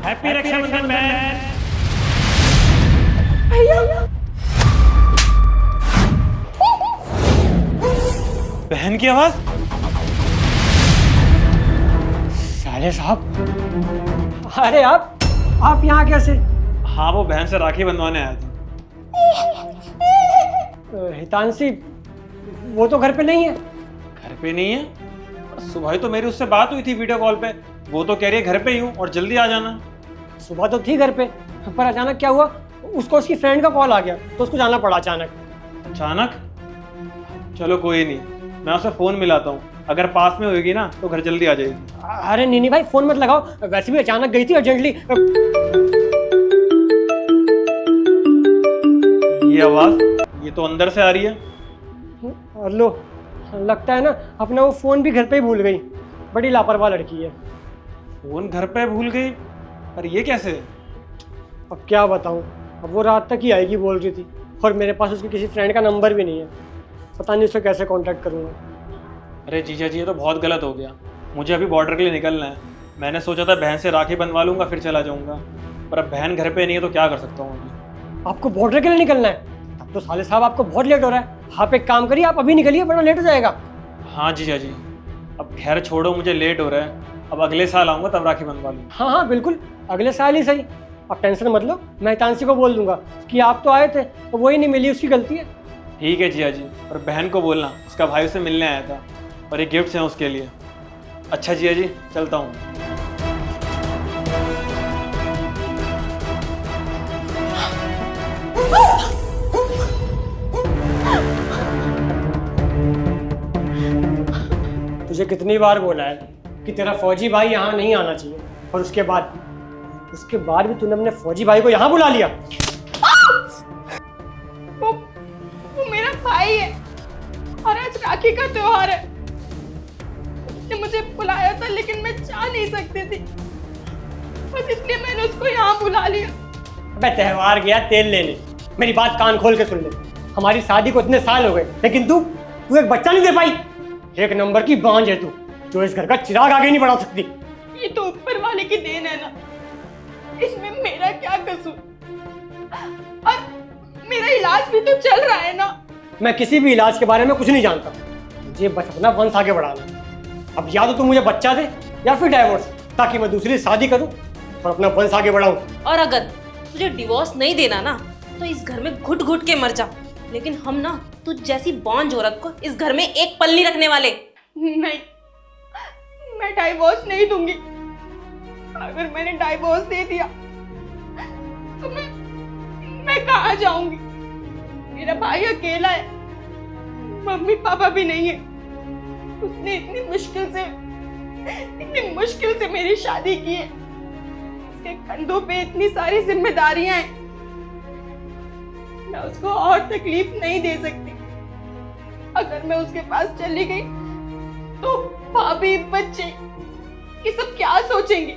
Happy Rakshabandhan बहन। बहन की आवाज। साले साहब। अरे आप यहाँ कैसे? हाँ, वो बहन से राखी बंधवाने आया था। हितांशी वो तो घर पे नहीं है। घर पे नहीं है? सुबह ही तो मेरी उससे बात हुई थी वीडियो कॉल पे। वो तो कह रही है घर पे ही हूँ और जल्दी आ जाना। सुबह तो थी घर पे, पर अचानक क्या हुआ, उसको उसकी फ्रेंड का कॉल आ गया तो उसको जाना पड़ा अचानक। अचानक? चलो कोई नहीं, मैं उसे फोन मिलाता हूँ। अगर पास में होगी ना तो घर जल्दी आ जाएगी। अरे नहीं भाई, फोन मत लगाओ, वैसे भी अचानक गई थी अर्जेंटली। ये आवाज, ये तो अंदर से आ रही है। लो, लगता है ना अपना वो फोन भी घर पे ही भूल गई। बड़ी लापरवाह लड़की है। फोन घर पे भूल गई? पर ये कैसे? अब क्या बताऊं, अब वो रात तक ही आएगी बोल रही थी और मेरे पास उसकी किसी फ्रेंड का नंबर भी नहीं है। पता नहीं उससे कैसे कांटेक्ट करूंगा। अरे जीजा जी, ये तो बहुत गलत हो गया। मुझे अभी बॉर्डर के लिए निकलना है। मैंने सोचा था बहन से राखी बंधवा लूंगा फिर चला जाऊंगा, पर अब बहन घर पे नहीं है तो क्या कर सकता हूँ अभी। आपको बॉर्डर के लिए निकलना है? तब तो साले साहब आपको बहुत लेट हो रहा है। आप एक काम करिए, आप अभी निकलिए वरना लेट हो जाएगा। हाँ जीजा जी, अब खैर छोड़ो, मुझे लेट हो रहा है। अब अगले साल आऊँगा तब राखी बंधवा लूँगा। हाँ बिल्कुल, अगले साल ही सही। आप टेंशन मत लो, मैं हितांशी को बोल दूंगा कि आप तो आए थे तो वही नहीं मिली, उसकी गलती है। ठीक है जीजा जी, और बहन को बोलना उसका भाई उसे मिलने आया था और ये गिफ्ट्स हैं उसके लिए। अच्छा जीजा जी, चलता हूँ। तुझे कितनी बार बोला है कि तेरा फौजी भाई यहाँ नहीं आना चाहिए, और उसके बाद भी तूने अपने फौजी भाई को यहाँ बुला लिया। वो मेरा भाई है और आज राखी का त्योहार है। उसने मुझे बुलाया था लेकिन मैं जा नहीं सकती थी, बस इसलिए मैंने उसको यहाँ बुला लिया। अबे त्योहार गया तेल लेने, मेरी बात कान खोल के सुन ले। हमारी शादी को इतने साल हो गए लेकिन तू एक बच्चा नहीं दे पाई। एक नंबर की बांझ है तू, जो इस घर का चिराग आगे नहीं बढ़ा सकती। ये तो ऊपर वाले की देन है ना, इसमें मेरा क्या कसूर? और मेरा इलाज भी तो चल रहा है ना। मैं किसी भी इलाज के बारे में कुछ नहीं जानता, मुझे बस अपना वंश आगे बढ़ाना। अब या तो तू मुझे बच्चा दे या फिर डाइवोर्स, ताकि मैं दूसरी शादी करूं और अपना वंश आगे बढ़ाऊं। और अगर तुझे डिवोर्स नहीं देना ना तो इस घर में घुट घुट के मर जा, लेकिन हम ना तुझ जैसी बांझ औरत को इस घर में एक पल नहीं रखने वाले। नहीं, मैं डाइवोर्स नहीं दूंगी। अगर मैंने डाइवोर्स दे दिया तो मैं कहाँ जाऊंगी? मेरा भाई अकेला है, मम्मी पापा भी नहीं है। उसने इतनी मुश्किल से मेरी शादी की है। उसके कंधों पे इतनी सारी जिम्मेदारियां हैं, मैं उसको और तकलीफ नहीं दे सकती। अगर मैं उसके पास चली गई तो भाभी बच्चे ये सब क्या सोचेंगे?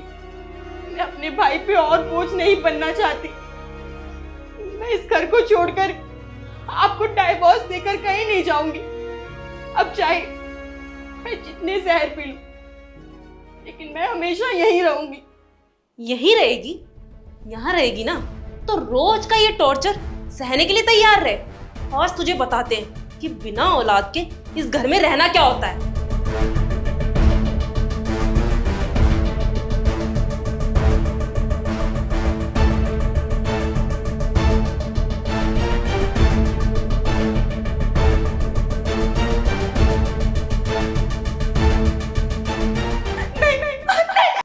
मैं अपने भाई पे और बोझ नहीं बनना चाहती। मैं इस घर को छोड़कर आपको डाइवोर्स देकर कहीं नहीं जाऊंगी। अब चाहे मैं जितने जहर पी लूं, लेकिन मैं हमेशा यहीं रहूंगी। यही रहेगी? यहाँ रहेगी ना तो रोज का ये टॉर्चर सहने के लिए तैयार रहे। और तुझे बताते हैं कि बिना औलाद के इस घर में रहना क्या होता है।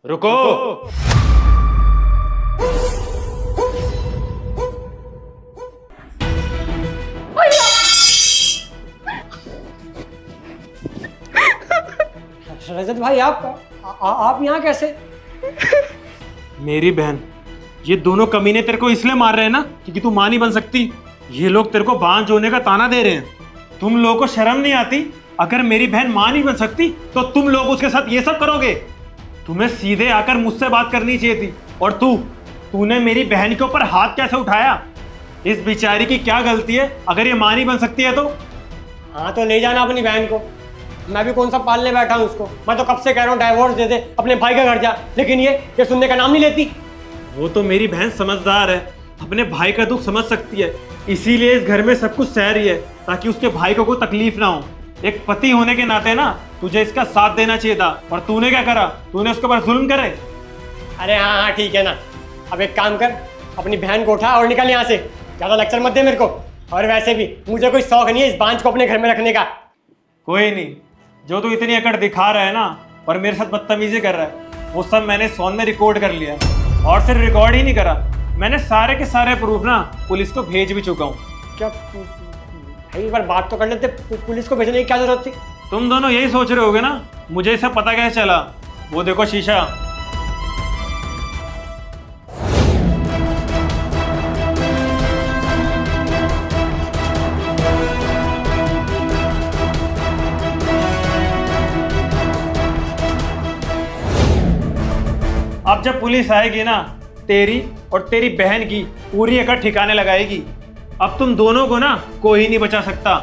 रुको। रजत भाई, आप यहाँ कैसे? मेरी बहन, ये दोनों कमीने तेरे को इसलिए मार रहे हैं ना क्योंकि तू मां नहीं बन सकती। ये लोग तेरे को बांझ होने का ताना दे रहे हैं। तुम लोगों को शर्म नहीं आती? अगर मेरी बहन मां नहीं बन सकती तो तुम लोग उसके साथ ये सब करोगे? तुम्हें सीधे आकर मुझसे बात करनी चाहिए थी। और तूने मेरी बहन के ऊपर हाथ कैसे उठाया? इस बेचारी की क्या गलती है अगर ये मां नहीं बन सकती है तो? हाँ तो ले जाना अपनी बहन को। मैं भी कौन सा पालने बैठा हूँ उसको। मैं तो कब से कह रहा हूँ डाइवोर्स दे दे, अपने भाई का घर जा, लेकिन ये सुनने का नाम नहीं लेती। वो तो मेरी बहन समझदार है, अपने भाई का दुख समझ सकती है, इसीलिए इस घर में सब कुछ सह रही है ताकि उसके भाई को कोई तकलीफ ना हो। एक पति होने के नाते ना तुझे इसका साथ देना चाहिए था, और तूने क्या करा? तूने उसके ऊपर जुल्म करे। अरे हाँ हाँ ठीक है ना, अब एक काम कर, अपनी बहन को उठा और निकल यहाँ से, ज़्यादा लेक्चर मत दे मेरे को। और वैसे भी मुझे कोई शौक नहीं है इस बांझ को अपने घर में रखने का। कोई नहीं, जो तू इतनी अकड़ दिखा रहा है ना और मेरे साथ बदतमीजी कर रहा है, वो सब मैंने फोन में रिकॉर्ड कर लिया है। और सिर्फ रिकॉर्ड ही नहीं करा, मैंने सारे के सारे प्रूफ ना पुलिस को भेज भी चुका हूँ। क्या भाई, एक बार बात तो कर लेते, पुलिस को भेजने की क्या जरूरत थी? तुम दोनों यही सोच रहे होगे ना मुझे सब पता कैसे चला? वो देखो शीशा। अब जब पुलिस आएगी ना, तेरी और तेरी बहन की पूरी अकड़ ठिकाने लगाएगी। अब तुम दोनों को ना कोई नहीं बचा सकता।